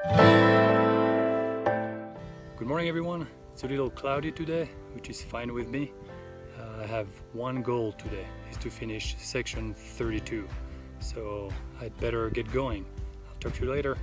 Good morning everyone. It's a little cloudy today, which is fine with me. I have one goal today, is to finish section 32. So I'd better get going. I'll talk to you later.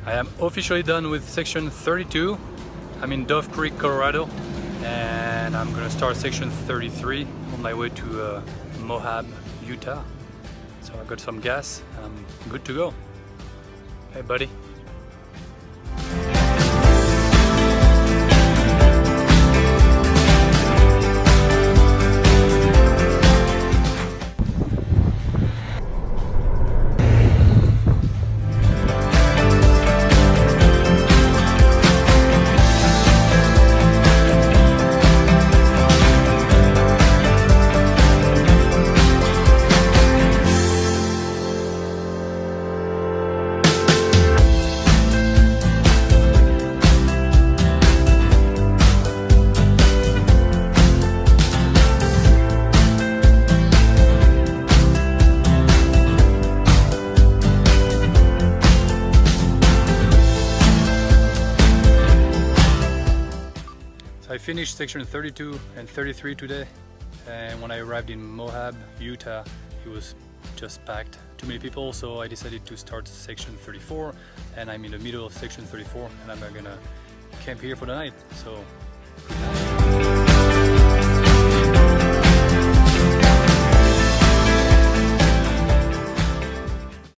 I am officially done with section 32. I'm in Dove Creek, Colorado, and I'm gonna start section 33 on my way to Moab, Utah. So I got some gas and I'm good to go. Hey buddy. I finished section 32 and 33 today, and when I arrived in Moab, Utah, it was just packed. Too many people, so I decided to start section 34, and I'm in the middle of section 34, and I'm gonna camp here for the night. So good night.